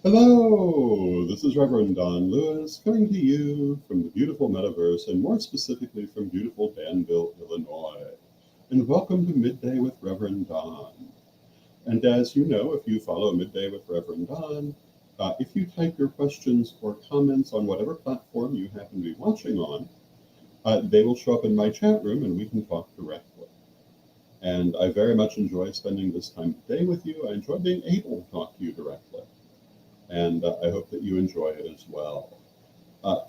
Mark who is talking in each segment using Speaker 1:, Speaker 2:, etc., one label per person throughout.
Speaker 1: Hello, this is Reverend Don Lewis coming to you from the beautiful metaverse and more specifically from beautiful Danville, Illinois. And welcome to Midday with Reverend Don. And as you know, if you follow Midday with Reverend Don, if you type your questions or comments on whatever platform you happen to be watching on, they will show up in my chat room and we can talk directly. And I very much enjoy spending this time today with you. I enjoy being able to talk to you directly. And I hope that you enjoy it as well.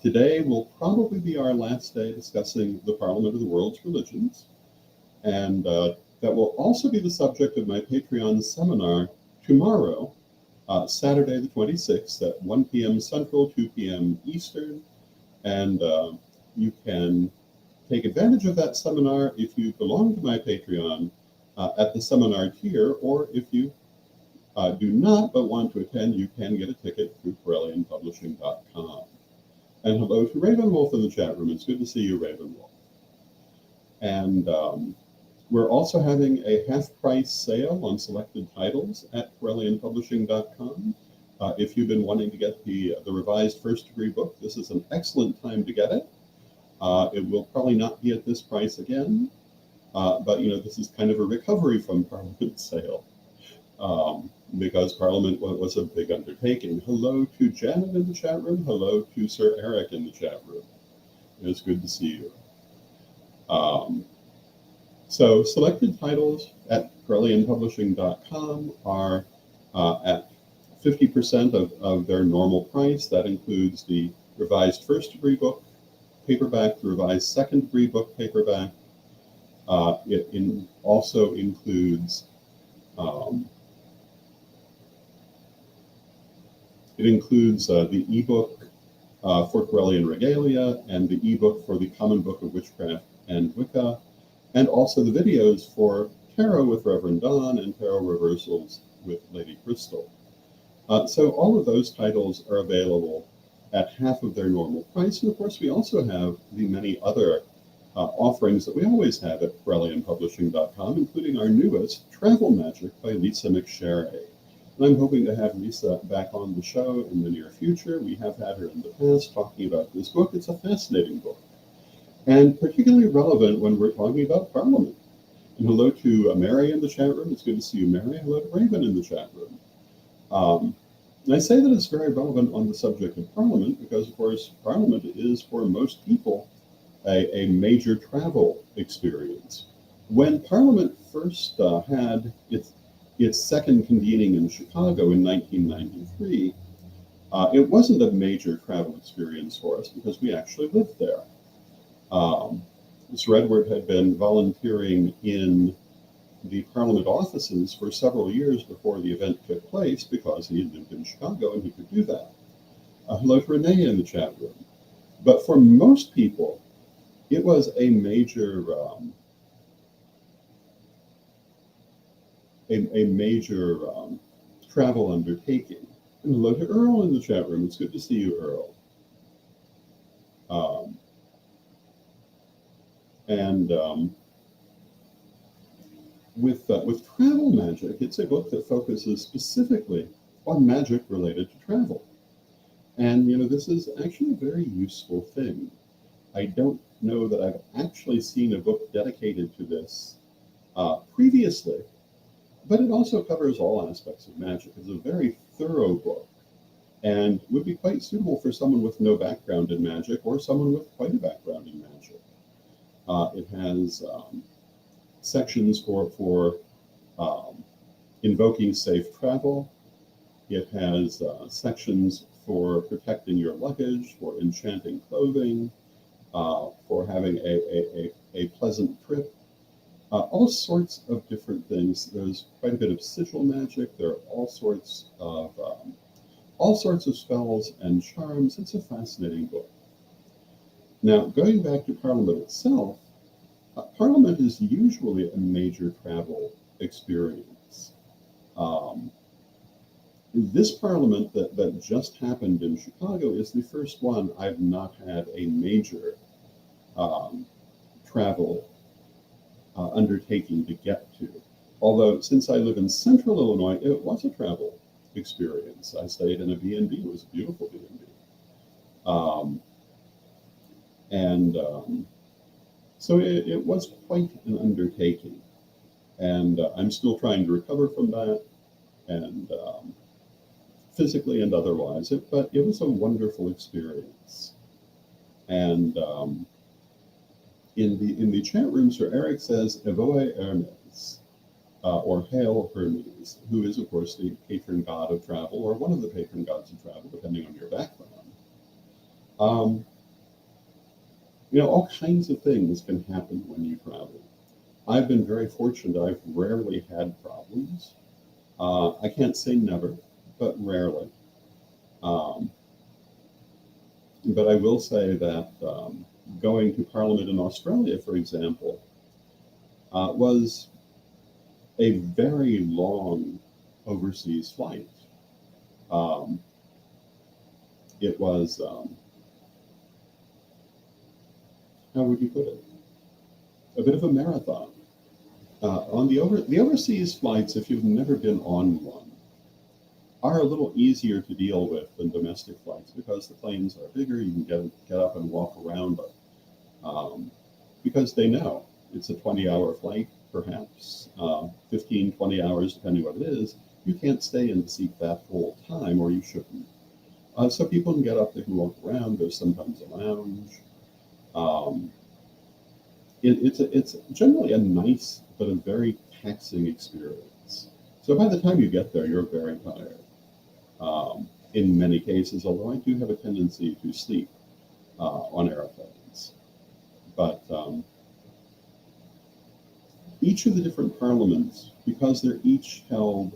Speaker 1: Today will probably be our last day discussing the Parliament of the World's Religions, and that will also be the subject of my Patreon seminar tomorrow, Saturday the 26th at 1 p.m. Central, 2 p.m. Eastern, and you can take advantage of that seminar if you belong to my Patreon at the seminar tier, or if you do not but want to attend, you can get a ticket through CorellianPublishing.com. And hello to Ravenwolf in the chat room. It's good to see you, Ravenwolf. And we're also having a half-price sale on selected titles at CorellianPublishing.com. If you've been wanting to get the revised first-degree book, this is an excellent time to get it. It will probably not be at this price again, but this is kind of a recovery from Parliament sale. Because Parliament was a big undertaking. Hello to Janet in the chat room. Hello to Sir Eric in the chat room. It's good to see you. So selected titles at CorellianPublishing.com are at 50% of their normal price. That includes the revised first degree book paperback, the revised second degree book paperback. It also includes the ebook for Corellian Regalia and the ebook for the Common Book of Witchcraft and Wicca, and also the videos for Tarot with Reverend Don and Tarot Reversals with Lady Crystal. So all of those titles are available at half of their normal price. And of course, we also have the many other offerings that we always have at CorellianPublishing.com, including our newest, Travel Magic by Lisa McSherry. And I'm hoping to have Lisa back on the show in the near future. We have had her in the past talking about this book. It's a fascinating book, and particularly relevant when we're talking about Parliament. And hello to Mary in the chat room. It's good to see you, Mary. Hello to Raven in the chat room. And I say that it's very relevant on the subject of Parliament because, of course, Parliament is, for most people, a major travel experience. When Parliament first had its second convening in Chicago in 1993, it wasn't a major travel experience for us because we actually lived there. Sir Edward had been volunteering in the Parliament offices for several years before the event took place because he had lived in Chicago and he could do that. Hello to Renee in the chat room. But for most people, it was a major travel undertaking. And hello to Earl in the chat room. It's good to see you, Earl. With Travel Magic, it's a book that focuses specifically on magic related to travel. And, this is actually a very useful thing. I don't know that I've actually seen a book dedicated to this previously, but it also covers all aspects of magic. It's a very thorough book and would be quite suitable for someone with no background in magic or someone with quite a background in magic. It has sections for invoking safe travel. It has sections for protecting your luggage, for enchanting clothing, for having a pleasant trip. All sorts of different things. There's quite a bit of sigil magic. There are all sorts of spells and charms. It's a fascinating book. Now, going back to Parliament itself, Parliament is usually a major travel experience. This Parliament that just happened in Chicago is the first one I've not had a major travel undertaking to get to. Although, since I live in central Illinois, it was a travel experience. I stayed in a B&B. It was a beautiful B&B. Um, and So it was quite an undertaking. And I'm still trying to recover from that, and physically and otherwise. But it was a wonderful experience. And in the chat room, Sir Eric says, Evoe Hermes, or Hail Hermes, who is, of course, the patron god of travel, or one of the patron gods of travel, depending on your background. All kinds of things can happen when you travel. I've been very fortunate. I've rarely had problems. I can't say never, but rarely. But I will say that going to Parliament in Australia, for example, was a very long overseas flight. It was, how would you put it? A bit of a marathon. On the overseas flights, if you've never been on one, are a little easier to deal with than domestic flights because the planes are bigger. You can get up and walk around, but because they know it's a 20-hour flight, perhaps 15, 20 hours, depending what it is. You can't stay in the seat that whole time, or you shouldn't. So people can get up, they can walk around. There's sometimes a lounge. It's generally a nice but a very taxing experience. So by the time you get there, you're very tired. In many cases, although I do have a tendency to sleep on airplanes. But each of the different parliaments, because they're each held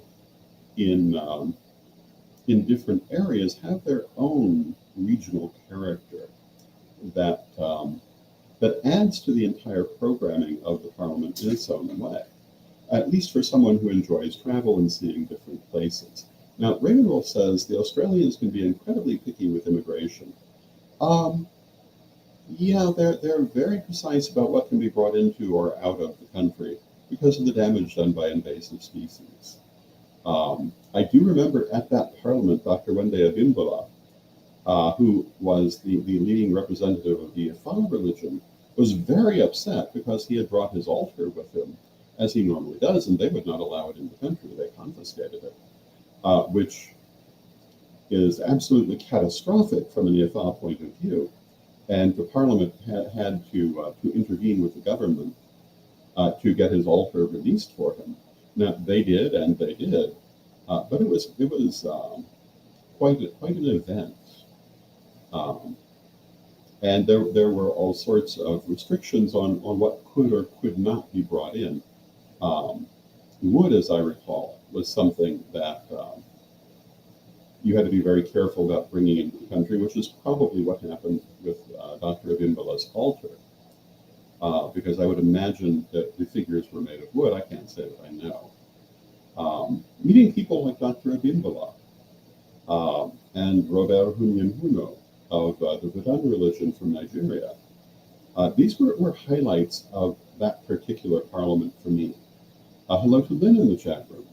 Speaker 1: in different areas, have their own regional character that adds to the entire programming of the parliament in its own way, at least for someone who enjoys travel and seeing different places. Now, Raymond Wolf says the Australians can be incredibly picky with immigration. Yeah, they're very precise about what can be brought into or out of the country because of the damage done by invasive species. I do remember at that parliament, Dr. Wende Abimbola, who was the leading representative of the Ifa religion, was very upset because he had brought his altar with him, as he normally does, and they would not allow it in the country. They confiscated it, which is absolutely catastrophic from an Ifa point of view. And the parliament had to intervene with the government to get his altar released for him. Now, they did, and they did, but it was quite an event. And there were all sorts of restrictions on what could or could not be brought in. Wood, as I recall, was something that you had to be very careful about bringing into the country, which is probably what happened with Dr. Abimbola's altar, because I would imagine that the figures were made of wood. I can't say that I know. Meeting people like Dr. Abimbola and Robert Hunyanhuno of the Vedanta religion from Nigeria, these were highlights of that particular parliament for me. Hello to Lynn in the chat room.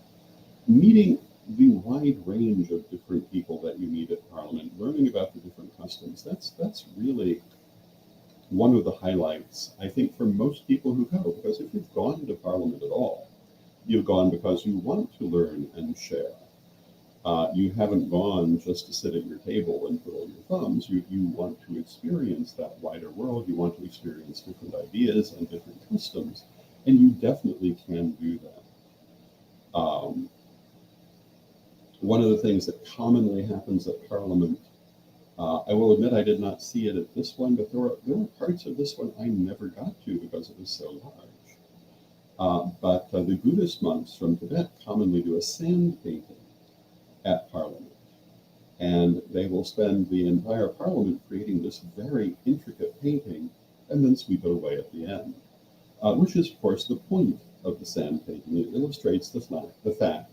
Speaker 1: Meeting the wide range of different people that you meet at Parliament, learning about the different customs, that's really one of the highlights, I think, for most people who go, because if you've gone to Parliament at all, you've gone because you want to learn and share. You haven't gone just to sit at your table and twiddle your thumbs. You want to experience that wider world. You want to experience different ideas and different customs, and you definitely can do that. One of the things that commonly happens at Parliament, I will admit I did not see it at this one, but there were parts of this one I never got to because it was so large. But the Buddhist monks from Tibet commonly do a sand painting at Parliament. And they will spend the entire Parliament creating this very intricate painting and then sweep it away at the end, which is, of course, the point of the sand painting. It illustrates the fact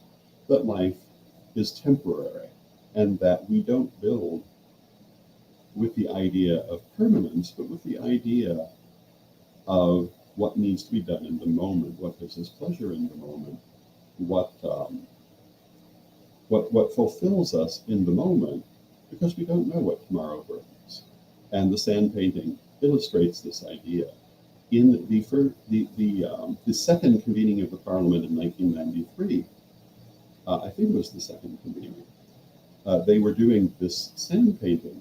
Speaker 1: that life is temporary and that we don't build with the idea of permanence, but with the idea of what needs to be done in the moment, what gives us pleasure in the moment, what what fulfills us in the moment, because we don't know what tomorrow brings. And the sand painting illustrates this idea. In the second convening of the Parliament in 1993, I think it was the second convening, they were doing this sand painting,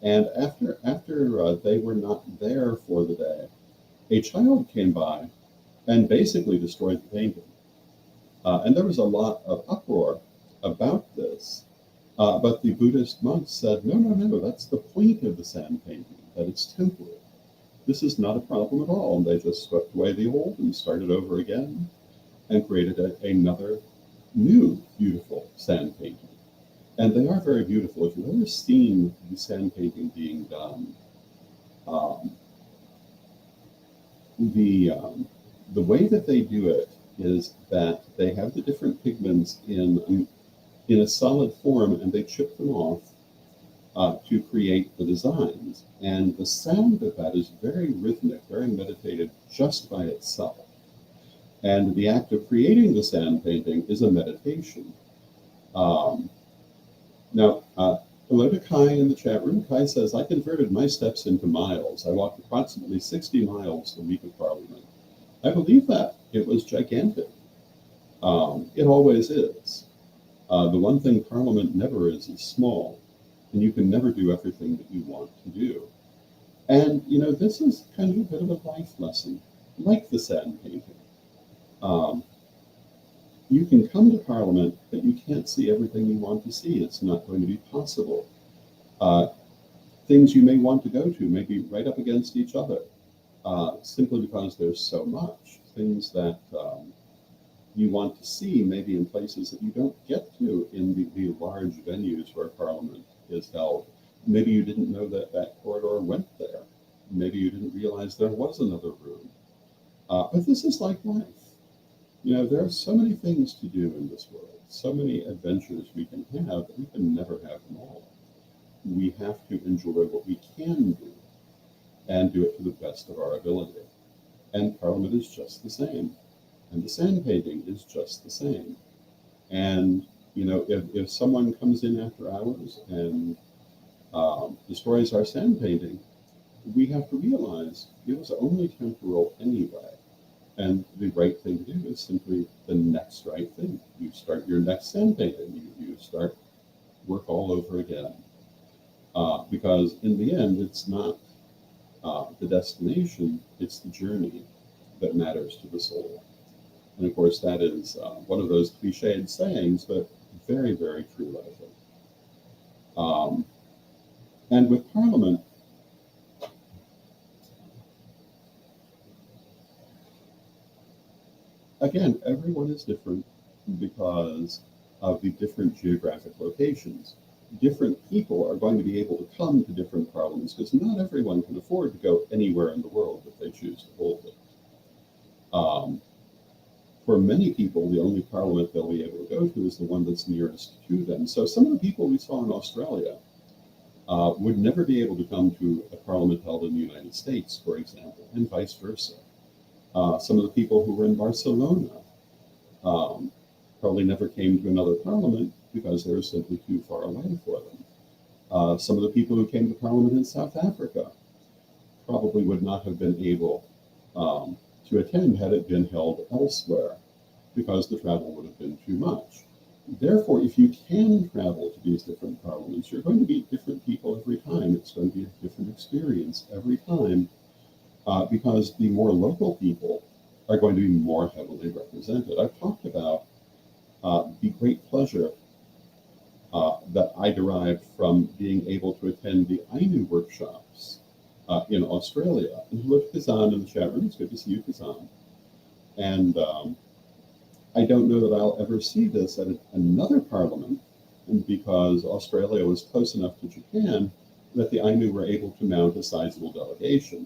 Speaker 1: and after they were not there for the day, a child came by and basically destroyed the painting. And there was a lot of uproar about this. But the Buddhist monks said, no, no, no, that's the point of the sand painting, that it's temporary. This is not a problem at all. And they just swept away the old and started over again and created another new beautiful sand painting. And they are very beautiful. If you've ever seen the sand painting being done, the way that they do it is that they have the different pigments in a solid form, and they chip them off to create the designs. And the sound of that is very rhythmic, very meditative just by itself. And the act of creating the sand painting is a meditation. Now, hello to Kai in the chat room. Kai says, I converted my steps into miles. I walked approximately 60 miles the week of Parliament. I believe that. It was gigantic. It always is. The one thing Parliament never is small, and you can never do everything that you want to do. And, you know, this is kind of a bit of a life lesson, like the sand painting. You can come to Parliament, but you can't see everything you want to see. It's not going to be possible. Things you may want to go to may be right up against each other, simply because there's so much. Things that you want to see maybe in places that you don't get to in the large venues where Parliament is held. Maybe you didn't know that that corridor went there. Maybe you didn't realize there was another room. But this is like life. You know, there are so many things to do in this world, so many adventures we can have, but we can never have them all. We have to enjoy what we can do and do it to the best of our ability. And Parliament is just the same. And the sand painting is just the same. And, you know, if someone comes in after hours and destroys our sand painting, we have to realize it was only temporal anyway. And the right thing to do is simply the next right thing. You start your next sand painting. You start work all over again. Because in the end, it's not the destination, it's the journey that matters to the soul. And of course, that is one of those cliched sayings, but very, very true, I think. And with Parliament, again, everyone is different because of the different geographic locations. Different people are going to be able to come to different parliaments because not everyone can afford to go anywhere in the world if they choose to hold it. For many people, the only parliament they'll be able to go to is the one that's nearest to them. So some of the people we saw in Australia would never be able to come to a parliament held in the United States, for example, and vice versa. Some of the people who were in Barcelona probably never came to another parliament because they were simply too far away for them. Some of the people who came to parliament in South Africa probably would not have been able to attend had it been held elsewhere because the travel would have been too much. Therefore, if you can travel to these different parliaments, you're going to meet different people every time. It's going to be a different experience every time. Because the more local people are going to be more heavily represented. I've talked about the great pleasure that I derived from being able to attend the Ainu workshops in Australia. And hello to Kazan in the chat room. It's good to see you, Kazan. And I don't know that I'll ever see this at another parliament, because Australia was close enough to Japan that the Ainu were able to mount a sizable delegation.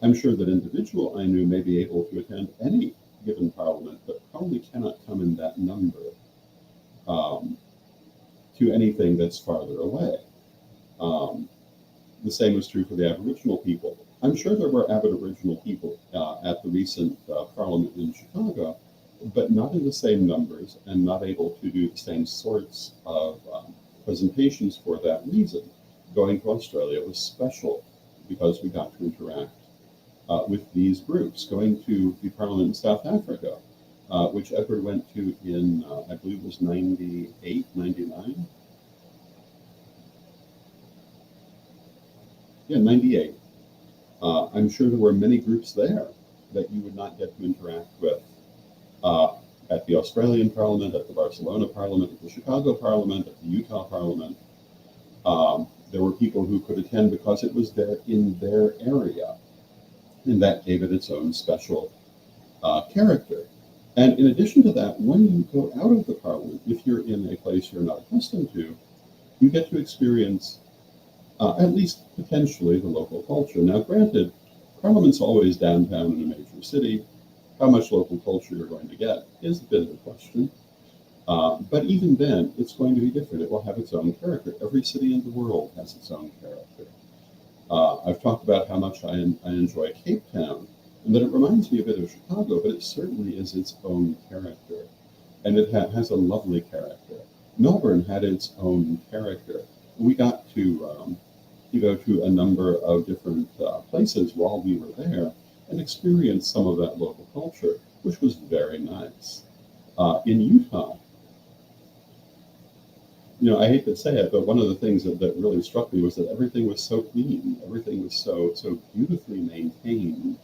Speaker 1: I'm sure that individual Ainu may be able to attend any given parliament, but probably cannot come in that number to anything that's farther away. The same was true for the Aboriginal people. I'm sure there were Aboriginal people at the recent parliament in Chicago, but not in the same numbers and not able to do the same sorts of presentations for that reason. Going to Australia was special because we got to interact with these groups. Going to the Parliament in South Africa, which Edward went to in, I believe it was 98, 99? Yeah, 98. I'm sure there were many groups there that you would not get to interact with uh, at the Australian Parliament, at the Barcelona Parliament, at the Chicago Parliament, at the Utah Parliament. There were people who could attend because it was there in their area, and that gave it its own special character. And in addition to that, when you go out of the Parliament, if you're in a place you're not accustomed to, you get to experience at least potentially the local culture. Now, granted, Parliament's always downtown in a major city. How much local culture you're going to get is a bit of a question. But even then, it's going to be different. It will have its own character. Every city in the world has its own character. I've talked about how much I enjoy Cape Town, and that it reminds me a bit of Chicago, but it certainly is its own character. And it has a lovely character. Melbourne had its own character. We got to go to a number of different places while we were there and experience some of that local culture, which was very nice. In Utah, I hate to say it, but one of the things that really struck me was that everything was so clean. Everything was so beautifully maintained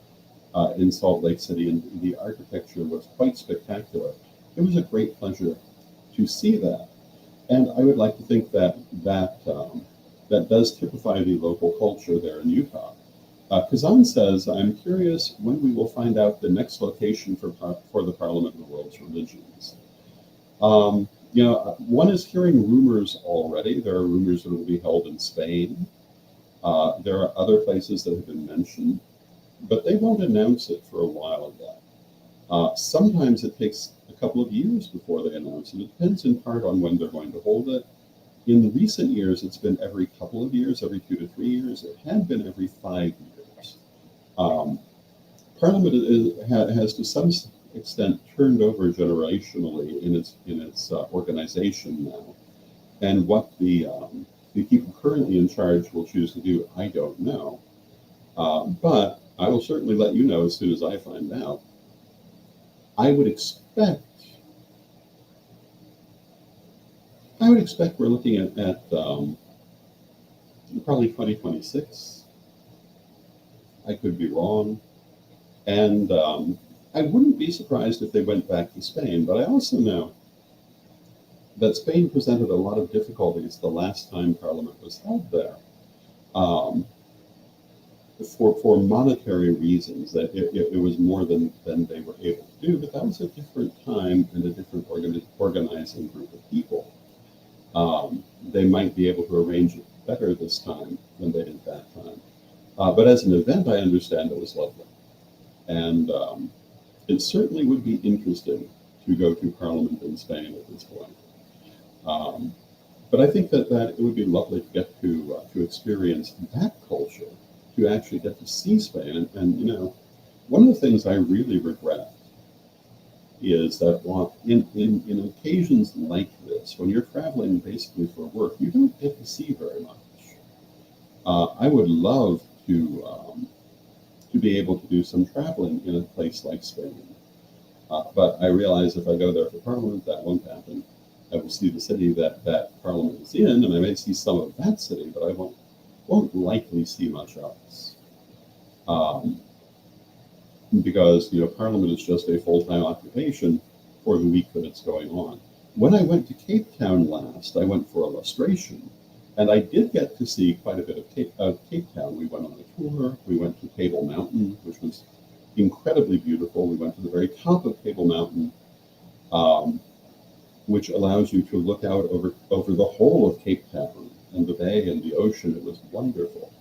Speaker 1: in Salt Lake City, and the architecture was quite spectacular. It was a great pleasure to see that. And I would like to think that does typify the local culture there in Utah. Kazan says, I'm curious when we will find out the next location for the Parliament of the World's Religions. One is hearing rumors already. There are rumors that it will be held in Spain. There are other places that have been mentioned, but they won't announce it for a while yet. Sometimes it takes a couple of years before they announce it. It depends in part on when they're going to hold it. In recent years, it's been every couple of years, every 2 to 3 years. It had been every 5 years. Parliament has to some extent turned over generationally in its organization now, and what the people currently in charge will choose to do, I don't know. But I will certainly let you know as soon as I find out. I would expect we're looking at probably 2026. I could be wrong. And I wouldn't be surprised if they went back to Spain, but I also know that Spain presented a lot of difficulties the last time Parliament was held there. For monetary reasons, that it was more than they were able to do, but that was a different time and a different organizing group of people. They might be able to arrange it better this time than they did that time. But as an event, I understand it was lovely. And it certainly would be interesting to go to Parliament in Spain at this point. But I think that it would be lovely to get to experience that culture, to actually get to see Spain. And one of the things I really regret is that in occasions like this, when you're traveling basically for work, you don't get to see very much. I would love to be able to do some traveling in a place like Spain. But I realize if I go there for Parliament, that won't happen. I will see the city that Parliament is in, and I may see some of that city, but I won't likely see much else. Because Parliament is just a full-time occupation for the week that it's going on. When I went to Cape Town last, I went for illustration, and I did get to see quite a bit of Cape Town. We went on a tour. We went to Table Mountain, which was incredibly beautiful. We went to the very top of Table Mountain, which allows you to look out over the whole of Cape Town and the bay and the ocean. It was wonderful.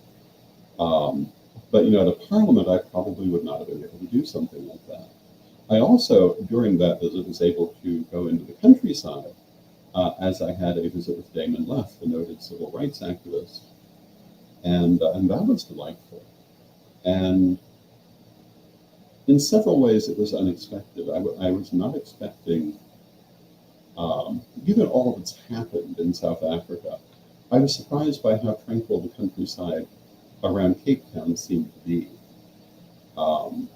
Speaker 1: But at a Parliament, I probably would not have been able to do something like that. I also, during that visit, was able to go into the countryside, as I had a visit with Damon Leff, the noted civil rights activist, and that was delightful. And In several ways, it was unexpected. I was not expecting, given all that's happened in South Africa, I was surprised by how tranquil the countryside around Cape Town seemed to be. Um,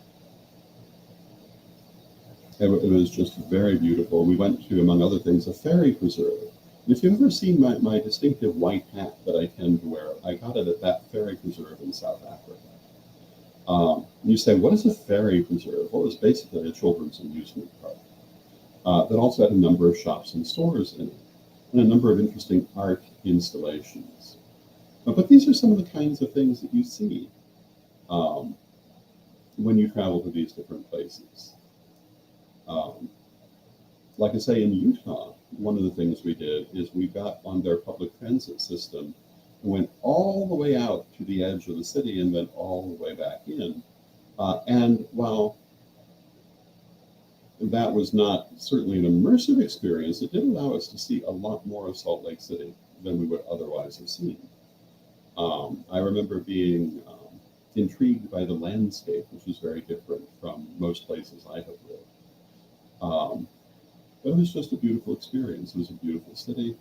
Speaker 1: it was just very beautiful. We went to, among other things, a fairy preserve. And if you've ever seen my distinctive white hat that I tend to wear, I got it at that fairy preserve in South Africa. You say, what is a fairy preserve? Well, it's basically a children's amusement park that also had a number of shops and stores in it, and a number of interesting art installations. But these are some of the kinds of things that you see um, when you travel to these different places. Um, like I say, in Utah, one of the things we did is we got on their public transit system and went all the way out to the edge of the city and then all the way back in. And while that was not certainly an immersive experience, it did allow us to see a lot more of Salt Lake City than we would otherwise have seen. I remember being intrigued by the landscape, which is very different from most places I have lived. Um, but it was just a beautiful experience. It was a beautiful city,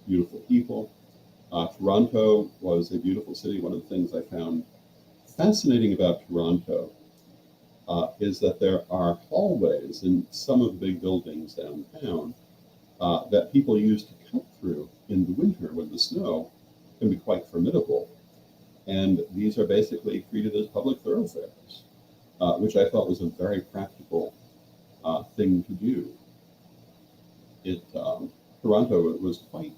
Speaker 1: beautiful people. Toronto was a beautiful city. One of the things I found fascinating about Toronto is that there are hallways in some of the big buildings downtown that people use to cut through in the winter when the snow can be quite formidable. And these are basically treated as public thoroughfares, which I thought was a very practical thing to do. Toronto was quite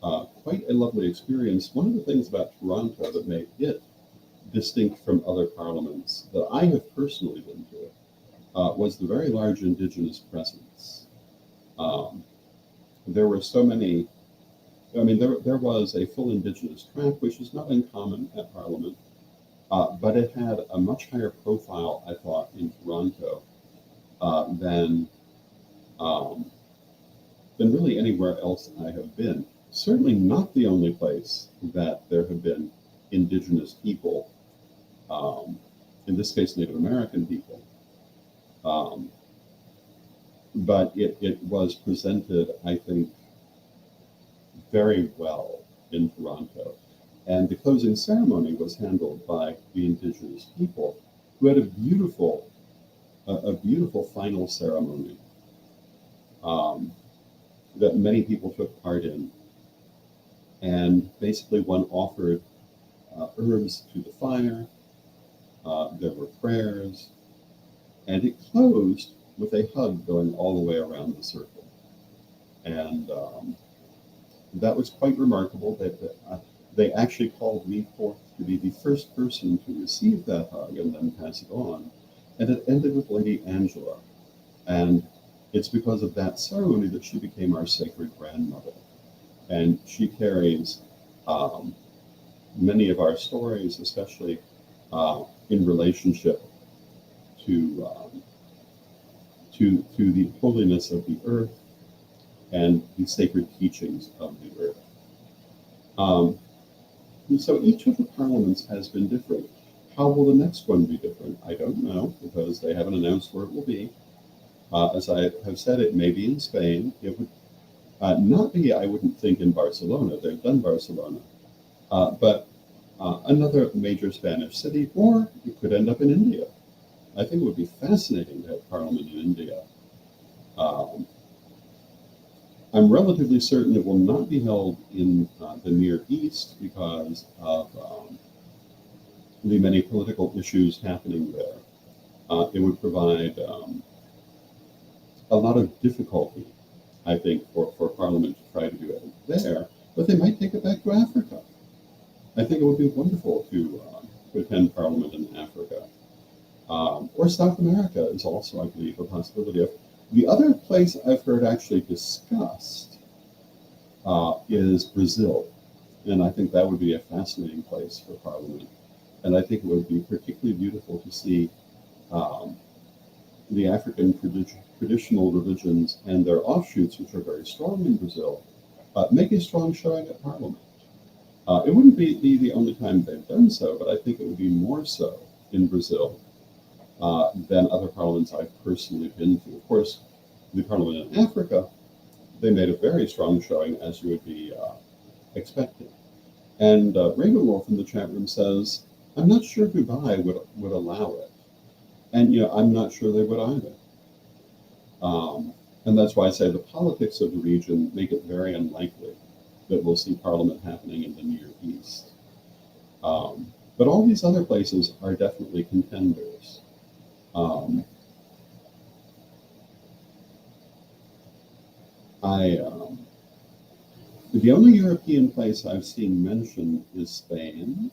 Speaker 1: a lovely experience. One of the things about Toronto that made it distinct from other parliaments that I have personally been to was the very large Indigenous presence. Um, there were so many, there was a full Indigenous track, which is not uncommon at Parliament, but it had a much higher profile, I thought, in Toronto than really anywhere else I have been. Certainly not the only place that there have been Indigenous people, in this case Native American people, um, but it was presented, I think, very well in Toronto. And the closing ceremony was handled by the Indigenous people, who had a beautiful final ceremony um, that many people took part in. And basically, one offered herbs to the fire. There were prayers, and it closed with a hug going all the way around the circle. And that was quite remarkable. They actually called me forth to be the first person to receive that hug and then pass it on. And it ended with Lady Angela. And it's because of that ceremony that she became our sacred grandmother. And she carries many of our stories, especially in relationship to the holiness of the earth and the sacred teachings of the earth. And so each of the parliaments has been different. How will the next one be different? I don't know, because they haven't announced where it will be. As I have said, it may be in Spain. It would not be, I wouldn't think, in Barcelona. They've done Barcelona. But another major Spanish city, or it could end up in India. I think it would be fascinating to have Parliament in India. Um, I'm relatively certain it will not be held in the Near East because of the many political issues happening there. It would provide a lot of difficulty, I think, for Parliament to try to do it there, but they might take it back to Africa. I think it would be wonderful to attend Parliament in Africa. Or South America is also, I believe, a possibility. The other place I've heard actually discussed is Brazil. And I think that would be a fascinating place for Parliament. And I think it would be particularly beautiful to see the African traditional religions and their offshoots, which are very strong in Brazil, make a strong showing at Parliament. It wouldn't be the only time they've done so, but I think it would be more so in Brazil than other parliaments I've personally been to. Of course, the parliament in Africa, they made a very strong showing, as you would be expecting. And Raven Wolf in the chat room says, I'm not sure Dubai would allow it. And, I'm not sure they would either. And that's why I say the politics of the region make it very unlikely that we'll see parliament happening in the Near East. But all these other places are definitely contenders. The only European place I've seen mentioned is Spain,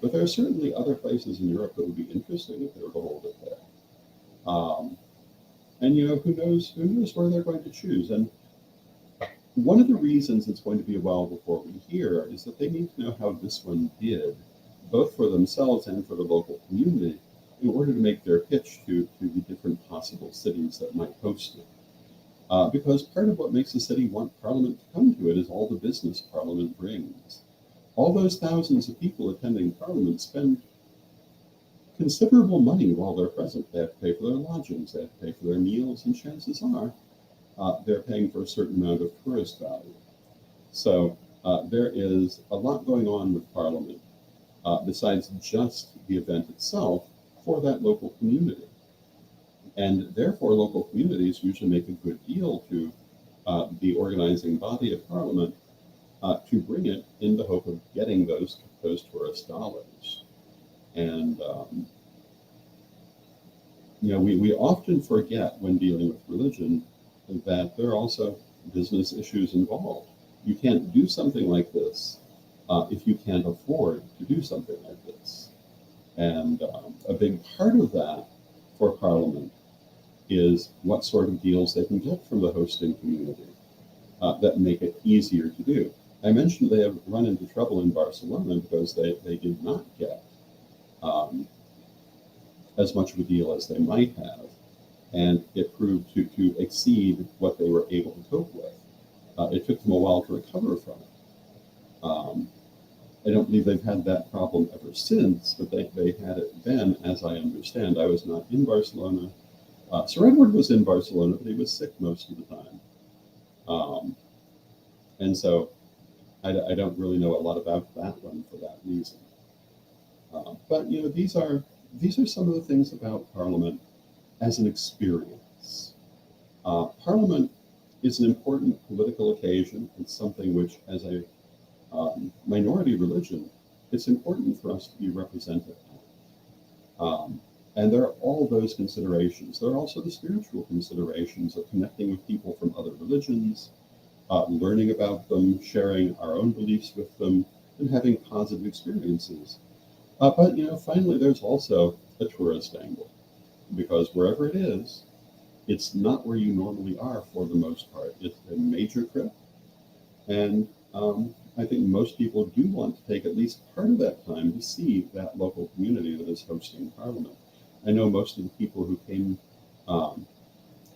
Speaker 1: but there are certainly other places in Europe that would be interesting if they were to hold it there. And who knows where they're going to choose. And one of the reasons it's going to be a while before we hear is that they need to know how this one did, both for themselves and for the local community, in order to make their pitch to the different possible cities that might host it. Because part of what makes a city want Parliament to come to it is all the business Parliament brings. All those thousands of people attending Parliament spend considerable money while they're present. They have to pay for their lodgings, they have to pay for their meals, and chances are they're paying for a certain amount of tourist value. So there is a lot going on with Parliament besides just the event itself for that local community. And therefore, local communities usually make a good deal to the organizing body of Parliament to bring it in the hope of getting those tourist dollars. And, we often forget when dealing with religion that there are also business issues involved. You can't do something like this if you can't afford to do something like this. And a big part of that for Parliament is what sort of deals they can get from the hosting community that make it easier to do. I mentioned they have run into trouble in Barcelona because they did not get as much of a deal as they might have, and it proved to exceed what they were able to cope with. It took them a while to recover from it. I don't believe they've had that problem ever since, but they had it then, as I understand. I was not in Barcelona. Sir Edward was in Barcelona, but he was sick most of the time. And so I don't really know a lot about that one for that reason. But these are some of the things about Parliament as an experience. Parliament is an important political occasion. It's something which, as a minority religion, it's important for us to be represented at. And there are all those considerations. There are also the spiritual considerations of connecting with people from other religions, learning about them, sharing our own beliefs with them, and having positive experiences. But finally, there's also a tourist angle, because wherever it is, it's not where you normally are for the most part. It's a major trip, and I think most people do want to take at least part of that time to see that local community that is hosting Parliament. I know most of the people who came,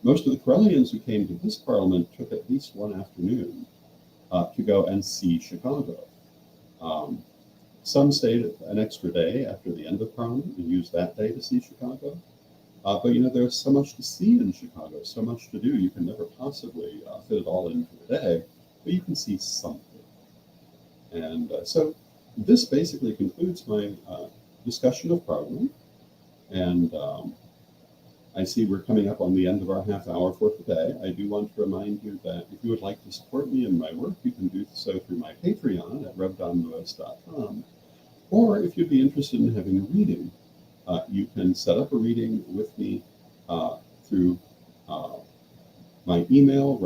Speaker 1: most of the Corellians who came to this Parliament took at least one afternoon to go and see Chicago. Some stayed an extra day after the end of Parliament and used that day to see Chicago. But there's so much to see in Chicago, so much to do. You can never possibly fit it all into a day, but you can see something. And so this basically concludes my discussion of Parliament. And I see we're coming up on the end of our half hour for today. I do want to remind you that if you would like to support me in my work, you can do so through my Patreon at revdonlewis.com. Or if you'd be interested in having a reading, you can set up a reading with me through my email,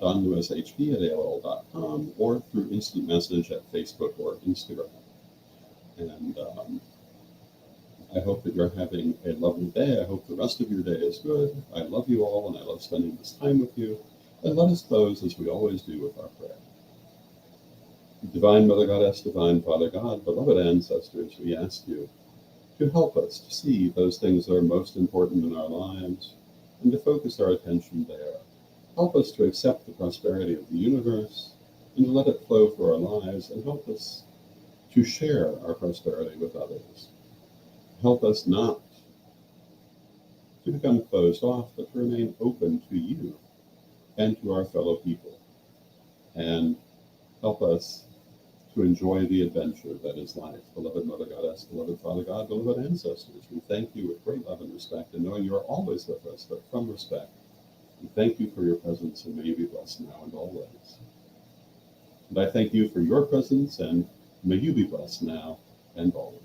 Speaker 1: donlewishp@aol.com, or through instant message at Facebook or Instagram. And I hope that you're having a lovely day. I hope the rest of your day is good. I love you all, and I love spending this time with you. And let us close, as we always do, with our prayer. Divine Mother Goddess, Divine Father God, beloved ancestors, we ask you to help us to see those things that are most important in our lives and to focus our attention there. Help us to accept the prosperity of the universe and to let it flow through our lives, and help us to share our prosperity with others. Help us not to become closed off, but to remain open to you and to our fellow people, and help us to enjoy the adventure that is life. Beloved Mother Goddess, beloved Father God, beloved ancestors, we thank you with great love and respect, and knowing you are always with us, but from respect, we thank you for your presence, and may you be blessed now and always. And I thank you for your presence, and may you be blessed now and always.